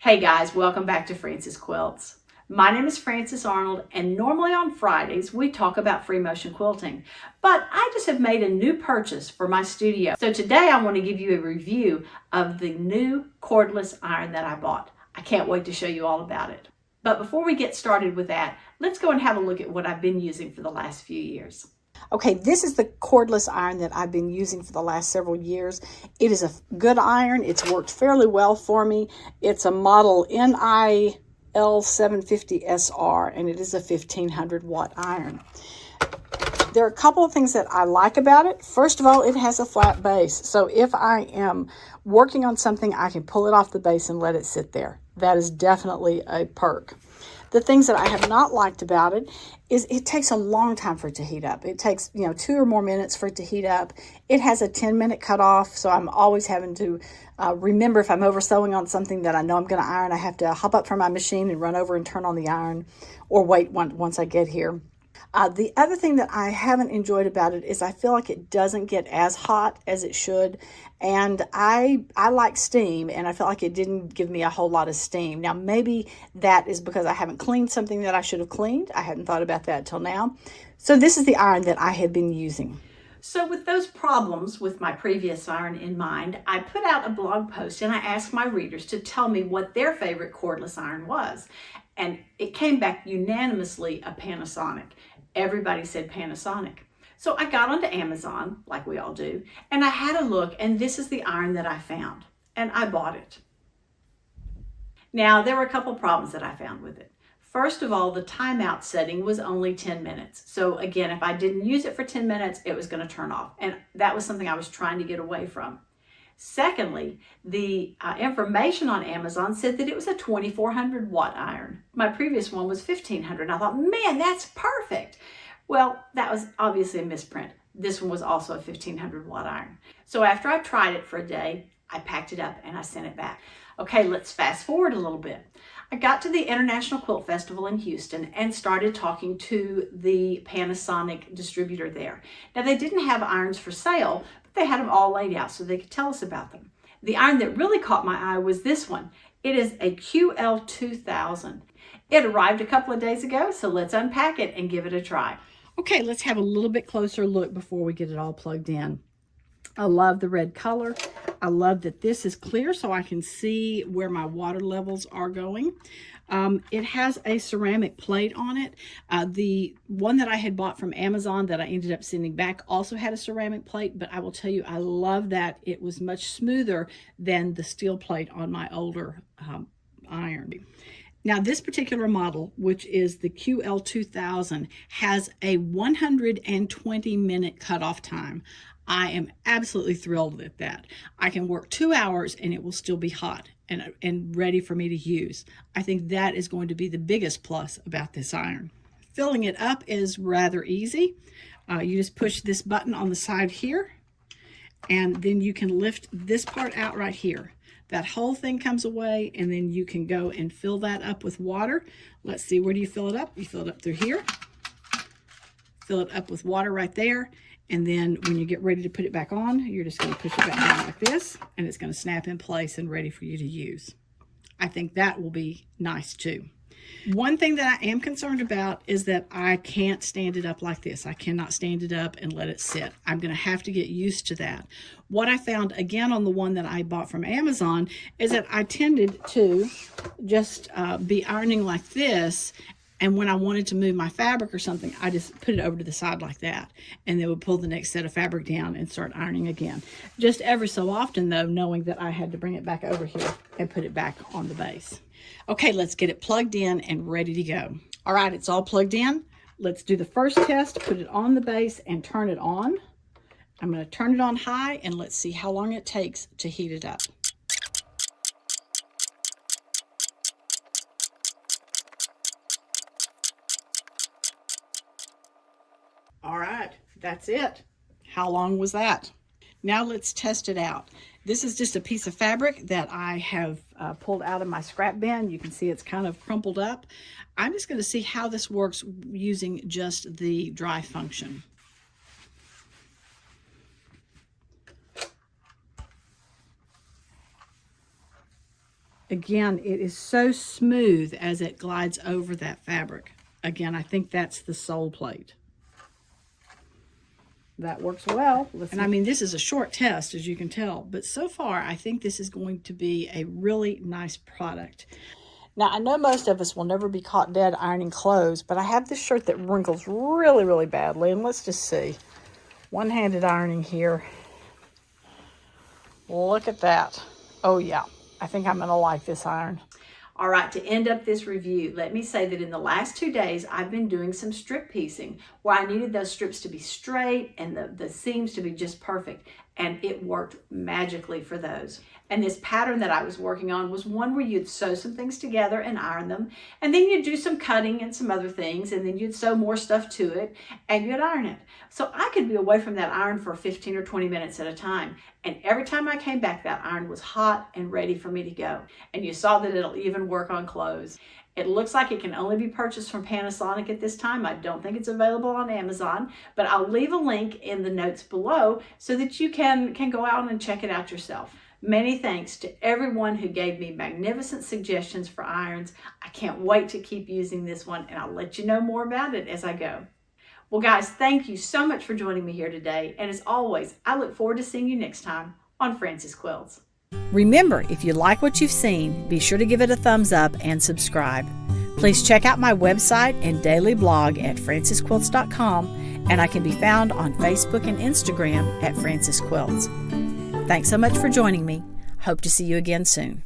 Hey guys, welcome back to Frances Quilts. My name is Frances Arnold, and normally on Fridays we talk about free motion quilting, but I just have made a new purchase for my studio. So today I want to give you a review of the new cordless iron that I bought. I can't wait to show you all about it. But before we get started with that, let's go and have a look at what I've been using for the last few years. Okay, this is the cordless iron that I've been using for the last several years. It is a good iron. It's worked fairly well for me. It's a model NIL750SR, and it is a 1500 watt iron. There are a couple of things that I like about it. First of all, it has a flat base. So if I am working on something, I can pull it off the base and let it sit there. That is definitely a perk. The things that I have not liked about it is it takes a long time for it to heat up. It takes, 2 or more minutes for it to heat up. It has a 10-minute cutoff, so I'm always having to remember if I'm over sewing on something that I know I'm going to iron, I have to hop up from my machine and run over and turn on the iron or wait once I get here. The other thing that I haven't enjoyed about it is I feel like it doesn't get as hot as it should. And I like steam, and I felt like it didn't give me a whole lot of steam. Now, maybe that is because I haven't cleaned something that I should have cleaned. I hadn't thought about that till now. So this is the iron that I had been using. So with those problems with my previous iron in mind, I put out a blog post and I asked my readers to tell me what their favorite cordless iron was. And it came back unanimously a Panasonic. Everybody said Panasonic. So I got onto Amazon, like we all do, and I had a look, and this is the iron that I found, and I bought it. Now, there were a couple problems that I found with it. First of all, the timeout setting was only 10 minutes. So again, if I didn't use it for 10 minutes, it was going to turn off, and that was something I was trying to get away from. Secondly, the information on Amazon said that it was a 2400 watt iron. My previous one was 1500. And I thought, man, that's perfect. Well, that was obviously a misprint. This one was also a 1500 watt iron. So after I tried it for a day, I packed it up and I sent it back. Okay, let's fast forward a little bit. I got to the International Quilt Festival in Houston and started talking to the Panasonic distributor there. Now, they didn't have irons for sale, but they had them all laid out so they could tell us about them. The iron that really caught my eye was this one. It is a QL2000. It arrived a couple of days ago, so let's unpack it and give it a try. Okay, let's have a little bit closer look before we get it all plugged in. I love the red color. I love that this is clear so I can see where my water levels are going. It has a ceramic plate on it. The one that I had bought from Amazon that I ended up sending back also had a ceramic plate, but I will tell you, I love that it was much smoother than the steel plate on my older iron. Now, this particular model, which is the QL2000, has a 120-minute cutoff time. I am absolutely thrilled with that. I can work 2 hours and it will still be hot and ready for me to use. I think that is going to be the biggest plus about this iron. Filling it up is rather easy. You just push this button on the side here, and then you can lift this part out right here. That whole thing comes away, and then you can go and fill that up with water. Let's see, where do you fill it up? You fill it up through here. Fill it up with water right there. And then when you get ready to put it back on, you're just going to push it back down like this, and it's going to snap in place and ready for you to use. I think that will be nice too. One thing that I am concerned about is that I can't stand it up like this. I cannot stand it up and let it sit. I'm going to have to get used to that. What I found, again, on the one that I bought from Amazon is that I tended to just be ironing like this, and when I wanted to move my fabric or something, I just put it over to the side like that, and then would pull the next set of fabric down and start ironing again. Just every so often, though, knowing that I had to bring it back over here and put it back on the base. Okay, let's get it plugged in and ready to go. All right, it's all plugged in. Let's do the first test, put it on the base and turn it on. I'm going to turn it on high, and let's see how long it takes to heat it up. All right, that's it. How long was that? Now let's test it out. This is just a piece of fabric that I have pulled out of my scrap bin. You can see it's kind of crumpled up. I'm just going to see how this works using just the dry function. Again, it is so smooth as it glides over that fabric. Again, I think that's the sole plate. That works well. And I mean, this is a short test, as you can tell, but so far I think this is going to be a really nice product. Now, I know most of us will never be caught dead ironing clothes, but I have this shirt that wrinkles really, really badly, and let's just see. One-handed ironing here. Look at that. Oh yeah, I think I'm gonna like this iron. All right, to end up this review, let me say that in the last 2 days, I've been doing some strip piecing where I needed those strips to be straight and the seams to be just perfect. And it worked magically for those. And this pattern that I was working on was one where you'd sew some things together and iron them. And then you'd do some cutting and some other things. And then you'd sew more stuff to it and you'd iron it. So I could be away from that iron for 15 or 20 minutes at a time. And every time I came back, that iron was hot and ready for me to go. And you saw that it'll even work on clothes. It looks like it can only be purchased from Panasonic at this time. I don't think it's available on Amazon, but I'll leave a link in the notes below so that you can go out and check it out yourself. Many thanks to everyone who gave me magnificent suggestions for irons. I can't wait to keep using this one, and I'll let you know more about it as I go. Well, guys, thank you so much for joining me here today. And as always, I look forward to seeing you next time on Francis Quilts. Remember, if you like what you've seen, be sure to give it a thumbs up and subscribe. Please check out my website and daily blog at francisquilts.com, and I can be found on Facebook and Instagram at Francis Quilts. Thanks so much for joining me. Hope to see you again soon.